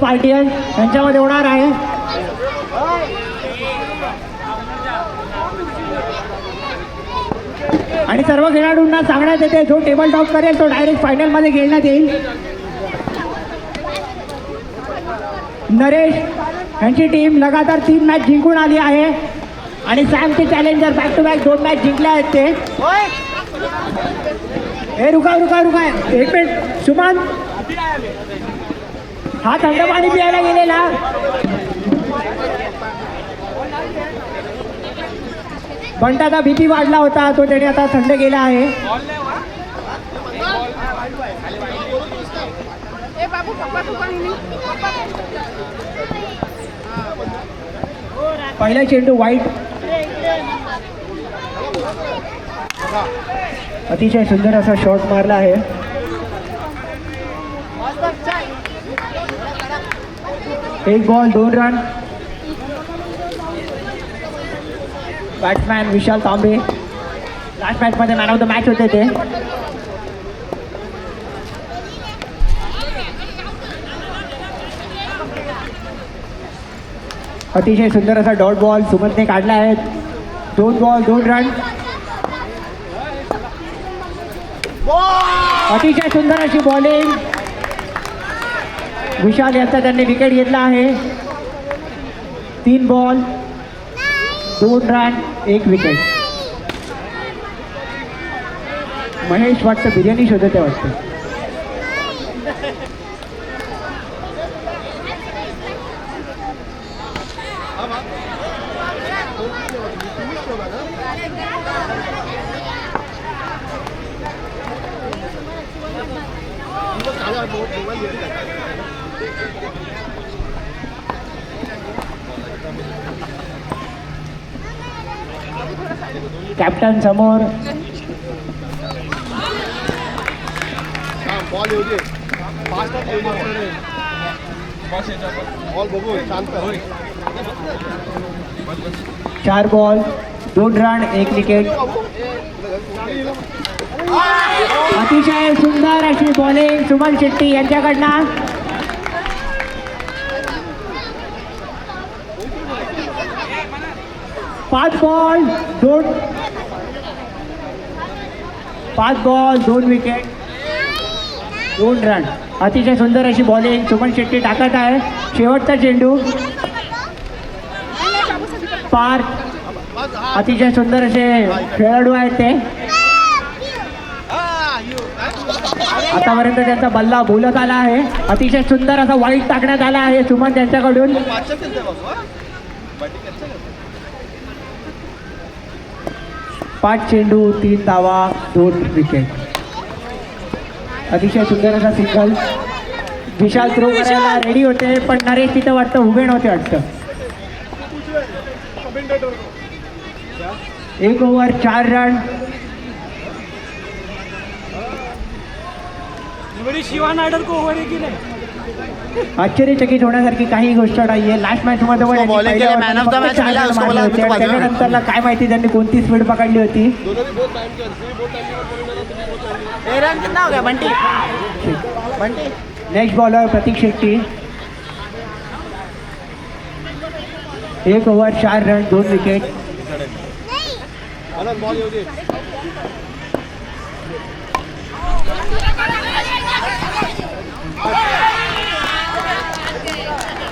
Party आहे त्यांच्यामध्ये होणार आहे. आणि सर्व खेळाडूंना सांगण्यात येते जो टेबल टॉप करेल तो डायरेक्ट फायनल मध्ये खेळण्यात येईल. नरेश यांची टीम लगातार 3 मॅच जिंकून आली आहे आणि सॅमचे challenger back to back 2 match जिंकले आहेत ते. हे रुका एक मिनिट सुमन, हा थंड पाणी पियायला गेलेला. बंटाचा BP वाढला होता तो त्याने आता थंड गेला आहे. पहिला चेंडू वाईट, अतिशय सुंदर असा शॉट मारला आहे. एक बॉल 2 रन. बॅट्समॅन विशाल तांबे लास्ट मॅच मध्ये मॅन ऑफ द मॅच होते ते. अतिशय सुंदर असा डॉट बॉल सुमनने काढला आहे. 2 बॉल 2 रन. अतिशय सुंदर अशी बॉलिंग विशाल यांचा त्यांनी विकेट घेतला आहे. 3 बॉल 2 रन 1 विकेट. महेश वाटतं बिर्याणी शोधत आहे वाटतं. कॅप्टन समोर. बॉल येऊ दे, फास्ट येऊ दे. बॉल बघू शांत. 4 बॉल 2 रन 1 विकेट. अतिशय सुंदर अशी बॉलिंग सुमन शेट्टी यांच्याकडनं. पाच बॉल 2 विकेट 2 रन. अतिशय सुंदर अशी बॉलिंग सुमन शेट्टी टाकत आहे. शेवटचा चेंडू पार. अतिशय सुंदर असे खेळाडू आहेत ते. आतापर्यंत त्यांचा बल्ला बोलत आला आहे. अतिशय सुंदर असा वाईट टाकण्यात आला आहे सुमन त्यांच्याकडून. 5 चेंडू 3 धावा 2 विकेट. अतिशय सुंदर असा सिंगल. विशाल थ्रो करायला रेडी होते पण नरेश तिथं वाटतं उभे नव्हते वाटतं. 1 ओव्हर 4 रन. शिवान आर्डर को ओव्हर की नाही. आश्चर्यचकित होण्यासारखी काही गोष्ट नाहीये. लास्ट मॅच मध्ये त्याच्यानंतरला काय माहिती त्यांनी कोणती स्पीड पकडली होती. Next bowler Pratik Shetty. 1 over 4 run 2 wicket.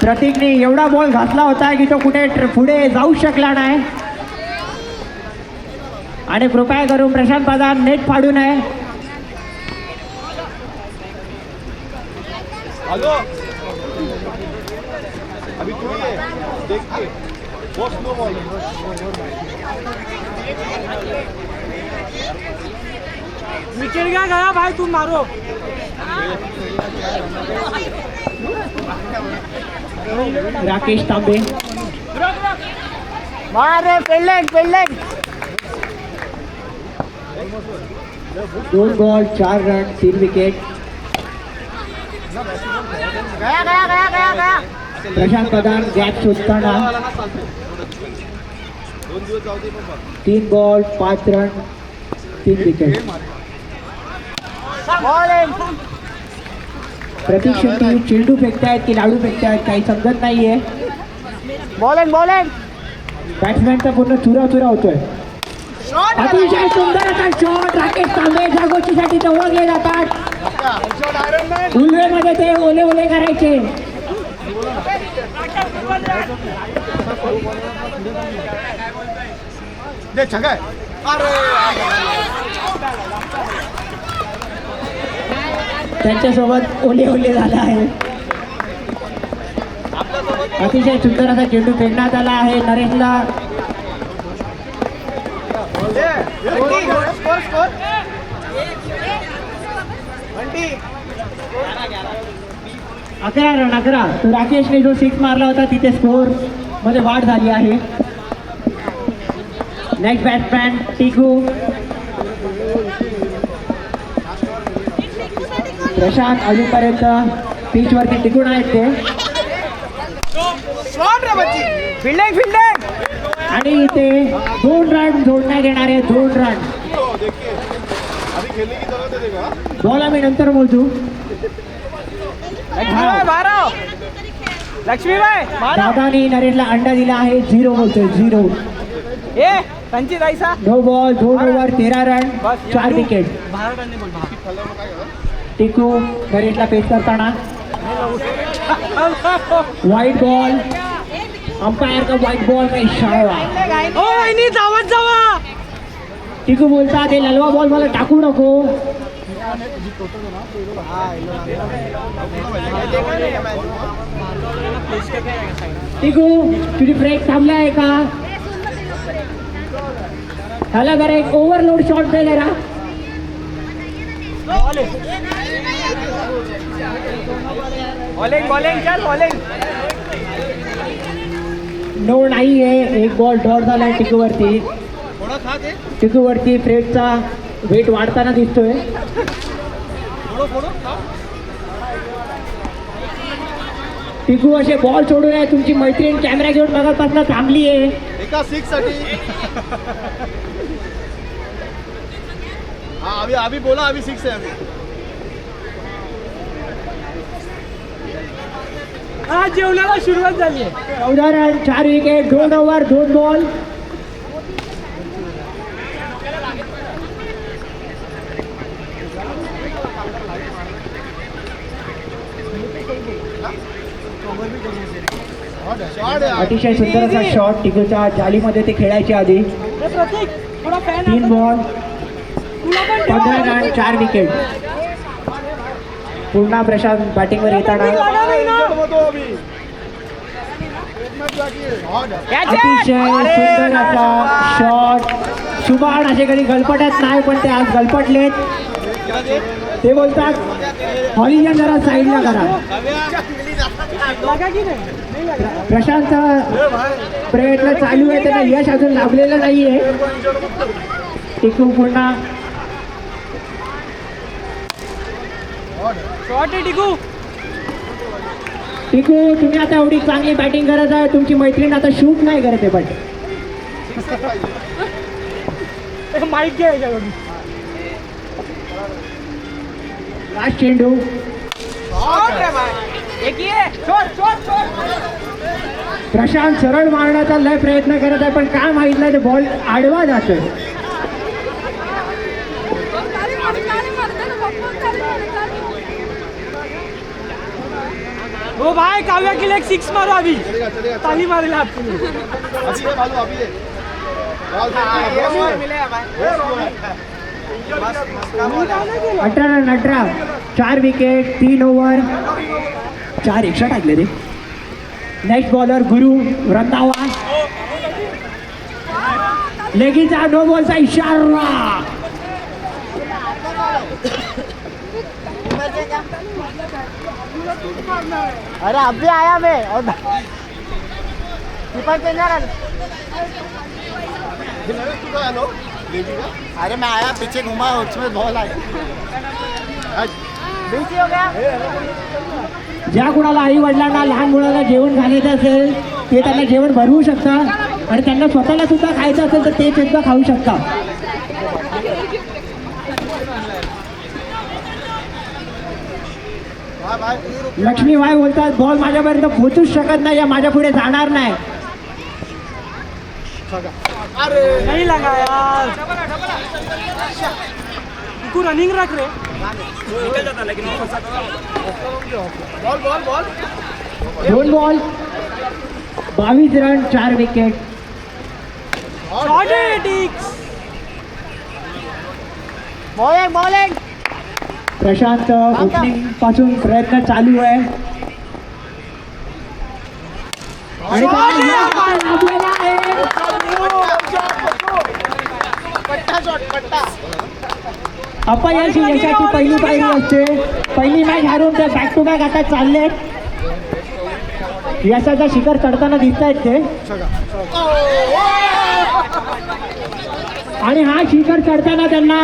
प्रतीकने एवढा बॉल घातला होता की तो कुठे पुढे जाऊ शकला नाही. आणि कृपया करून प्रशांत प्रधान नेट फाडू नये. विकेट गया भाई तुम मारो. राकेश तांबे मारे पेल्लेट. 2 बॉल 4 रन 3 विकेट. गया. प्रशांत प्रधान गॅप शोधताना. 3 बॉल 5 रन 3 विकेट. प्रतीक शेट्टी चेंडू फेकतायत की लाडू फेकतायत काही समजत नाहीये. बॉल बॅट्समॅनचा पूर्ण चुरा होतोय. अतिशय सुंदर असा शॉट. राकेश तांबे ज्या गोष्टीसाठी ते ओळखले जातात उल्वेमध्ये ते ओले ओले करायचे. दे छक्का आहे. त्यांच्यासोबत ओले ओले झालं आहे. अतिशय सुंदर असा चेंडू फेकण्यात आला आहे नरेशला. Score 11 run 11. तो राकेशने जो 6 मारला होता तिथे स्कोर मध्ये वाढ झाली आहे. नेक्स्ट बॅट्समॅन टिकू. प्रशांत अजूनपर्यंत पिच वरती टिकून आहेत ते. फिल्डिंग आणि इथे 2 रन जोडण्यात येणार आहे. 2 रन. अभी खेलने की जरूरत है देखो. बॉल आम्ही नंतर मोजू. लक्ष्मीबाई दादानी नरेशला अंडा दिला आहे. 0 बोलतोय 0. ए त्यांची जायचा no ball 2 over 13 run 4 wicket. Tiku नरेशला पेस करताना व्हाईट बॉल. अंपायर का व्हाईट बॉल का इशारा. ओ वहिनी जावत जावा. टिकू बोलता ते ललवा बॉल मला टाकू नको. टिकू तुझी ब्रेक थांबला आहे का. ह्याला जरा एक ओव्हरलोड शॉट दे जरा. बॉलिंग चल बॉलिंग. नो नाही आहे. एक बॉल ड्रॉ झालाय टिकूवरती. टिकूवरती फ्रेडचा वेट वाढताना दिसतोय. टिकू असे बॉल सोडू नये. तुमची मैत्रीण कॅमेरा घेऊन बघतपासून थांबली आहे. एका 6 साठी. हाँ अभी बोला अभी 6 है अभी. हा जेवणाला सुरुवात झाली आहे. 14 रन 4 विकेट 2 ओव्हर 2 बॉल. अतिशय सुंदर असा शॉट. टिकूच्या जालीमध्ये ते खेळायचे आधी. प्रतीक थोडा फॅन 3 बॉल 15 रन 4 विकेट. पुन्हा प्रशांत बॅटिंगवर येताना अतिशय सुंदर असा शॉट. शुभान असे कधी गलपटत नाही पण ते आज गलपटलेत. ते बोलतात हॉलिजन जरा साईडला करा. प्रशांतचा प्रयत्न चालू आहे. त्याला यश अजून लाभलेलं नाहीये. टिकू पुन्हा टिकू तुम्ही आता एवढी चांगली बॅटिंग करत आहे. तुमची मैत्रीण आता शूट नाही करत आहे पण माईक घ्यायच्या लास्ट चेंडू. प्रशांत सरळ मारण्याचा लय प्रयत्न करत आहे पण काय माहित नाही ते बॉल आडवा जातोय. ओ भाई काव्या के लिए एक 6 मारो अभी. चलेगा. ताली मारेला आपको. अभी है मालूम अभी है. बॉल 18 रन 18 4 विकेट 3 ओव्हर 4 एकशा टाकले रे. Next bowler Guru Randhawa. लेगीचा no बॉलचा इशारा. अरे अभी आया मैं और कीपर पे जा रहा. अरे मैं आया पीछे घुमा उसमें बॉल आई. बीसी हो गया. ज्या कुणाला आई वडिलांना लहान मुलाला जेवण घालायचं असेल ते त्यांना जेवण भरवू शकता आणि त्यांना स्वतःला सुद्धा खायचं असेल तर ते सुद्धा खाऊ शकता. लक्ष्मीबाई बोलतात बॉल माझ्यापर्यंत पोहोचूच शकत नाही, या माझ्या पुढे जाणार नाही. नहीं लगा यार. तू रनिंग रख रे. दोन बॉल 22 रन 4 विकेट. शॉट है डिक्स. प्रशांत ओपनिंग पासून प्रयत्न चालू आहे आणि लागलेला आहे. अपयश ही यशाची पहिली पायरी असते. पहिली मॅच हारून ते बॅक टू बॅक आता चालले, यशाचा शिखर चढताना दिसत आहेत ते. आणि हा शिखर चढताना त्यांना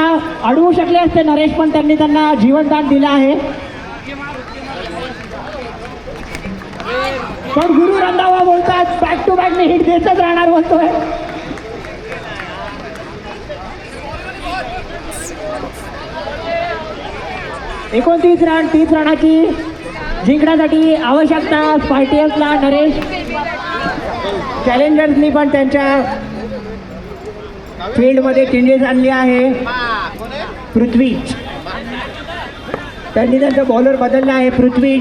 अडवू शकले असते नरेश, पण त्यांनी त्यांना जीवनदान दिलं आहे. पण गुरु रंधावा बोलतात बॅक टू बॅक मी हिट देतच राहणार बोलतोय. एकोणतीस रन 30 रनाची जिंकण्यासाठी आवश्यकता स्पार्टियन्सला. नरेश चॅलेंजर्सनी पण त्यांच्या फील्डमध्ये चेंजेस आणले आहे. पृथ्वी त्यांनी त्यांचा बॉलर बदलला आहे. पृथ्वी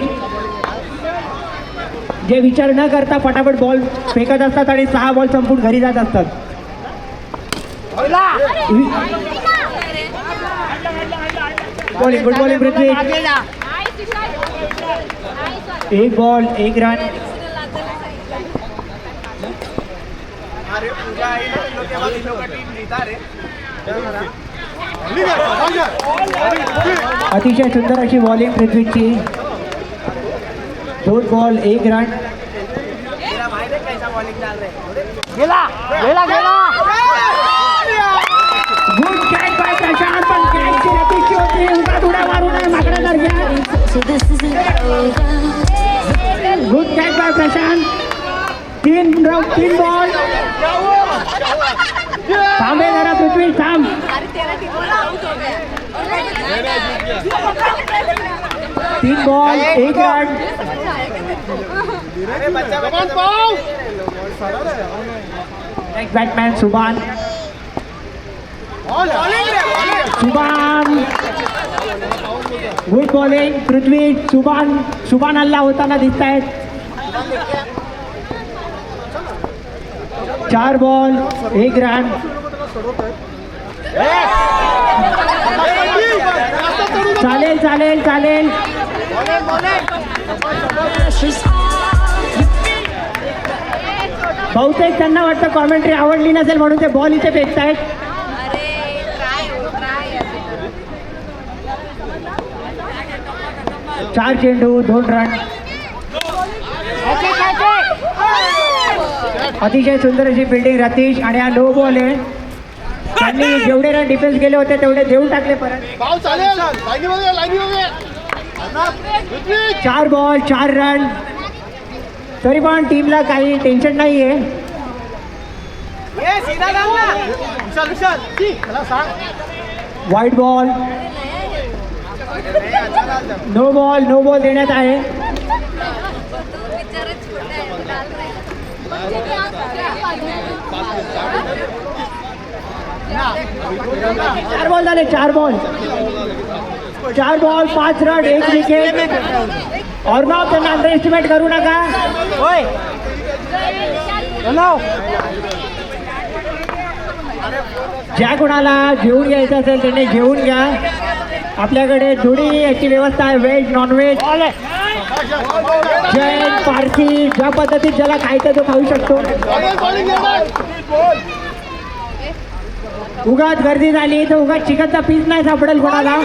जे विचार न करता पटापट बॉल फेकत असतात आणि 6 बॉल संपून घरी जात असतात. Bowling good bowling Prithvi. 1 ball 1 run. अतिशय सुंदर अशी बॉलिंग पृथ्वीची. 2 ball 1 run. Good catch by Prashant, पण कॅचची अपेक्षा होती. उगाच उड्या मारू नये माकडासारख्या. Good catch by Prashant. 3 ball. थांबे जरा पृथ्वी थांब. 3 ball 1 run. Next batsman Subhan. Good bowling Prithvi. Subhan हल्ला होताना दिसत आहेत. 4 बॉल 1 रन. चालेल चालेल चालेल. बहुतेक त्यांना वाटतं कॉमेंट्री आवडली नसेल म्हणून ते बॉल इथे फेकतायत. 4 चेंडू 2 रन. अतिशय सुंदर अशी फिल्डिंग रतीश. आणि हा नो बॉल आहे. त्यांनी जेवढे रन डिफेन्स केले होते तेवढे देऊन टाकले परत. 4 बॉल 4 रन. तरी पण टीमला काही टेन्शन नाही आहे. White ball. नो बॉल देण्यात आहे. 4 बॉल झाले. 4 बॉल 5 रन 1 विकेट. अर्णव त्यांना अंडर एस्टिमेट करू नका. ज्या कोणाला जेवून घ्यायचं असेल त्यांनी जेवून घ्या. आपल्याकडे थोडी याची व्यवस्था आहे, व्हेज नॉनव्हेज, जैन पारसी, ज्या पद्धतीत ज्याला खायचं तो खाऊ शकतो. उगाच गर्दी झाली तर उगाच चिकनचा पीस नाही सापडेल कोणाला.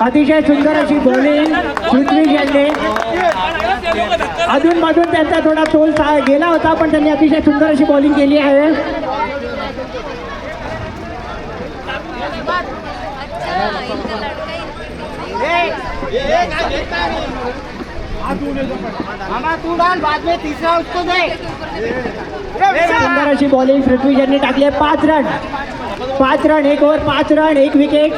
अतिशय सुंदर अशी बॉलिंग पृथ्वी यांनी. अधून मधून त्यांचा थोडा तोल गेला होता पण त्यांनी अतिशय सुंदर अशी बॉलिंग केली आहे. सुंदर अशी बॉलिंग पृथ्वी यांनी टाकली. 5 रन 1 ओव्हर 5 रन 1 विकेट.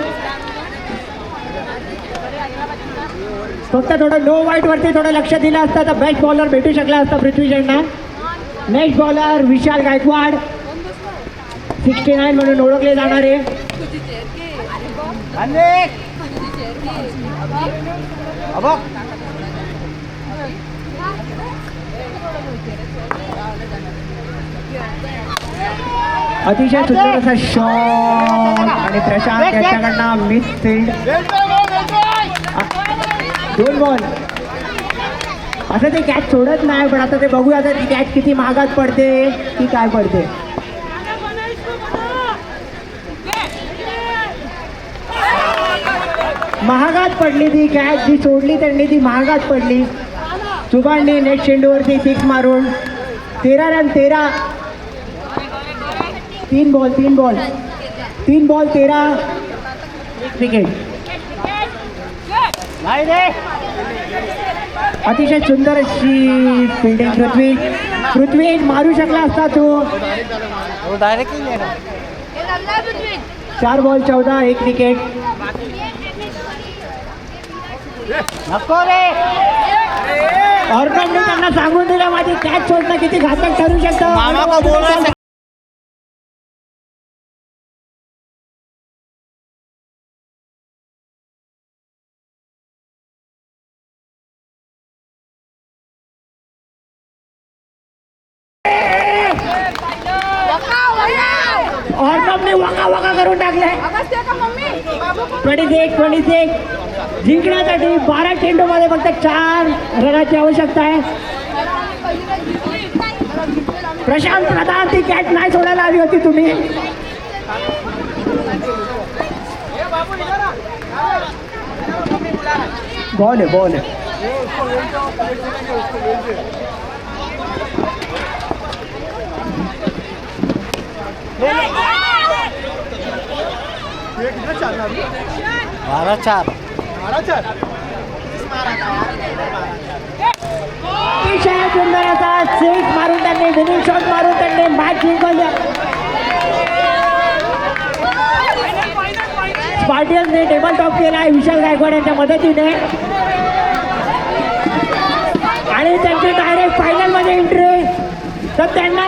फक्त थोडं नो वाईट वरती थोडं लक्ष दिलं असतं तर बेस्ट बॉलर भेटू शकला असता पृथ्वीजंना. नेक्स्ट बॉलर विशाल गायकवाड 69 म्हणून ओळखले जाणारे. अतिशय सुंदर असा शॉट आणि प्रशांत याच्याकडनं मिस फील्ड. 2 बॉल. असं ते कॅच सोडत नाही पण आता ते बघूया आता ती कॅच किती महागात पडते की काय पडते. महागात पडली ती कॅच जी सोडली त्यांनी ती महागात पडली. सुभाषने नेक्स्ट चेंडूवरती 6 मारून 13 रन 13. 3 ball 13 wicket. अतिशय सुंदर अशी फिल्डिंग. पृथ्वी मारू शकला असता तो. 4 बॉल 14 1 विकेट. ऑर्गनने त्यांना सांगून दिलं माझी कॅच सोडणं किती घातक ठरू शकतं. ऑर्गनने वाका वाका करून टाकले. 26 जिंकण्यासाठी 12 चेंडूमध्ये फक्त 4 रनाची आवश्यकता आहे. प्रशांत प्रधान ती कॅच नाही सोडायला हवी होती तुम्ही. बॉल आहे. अतिशय सुंदर असा 6 मारून त्यांनी विनिंग शॉट मारून त्यांनी मॅच जिंकवली. स्पार्टियन्सने टेबल टॉप केला आहे विशाल गायकवाड यांच्या मदतीने आणि त्यांची डायरेक्ट फायनलमध्ये एंट्री. तर त्यांना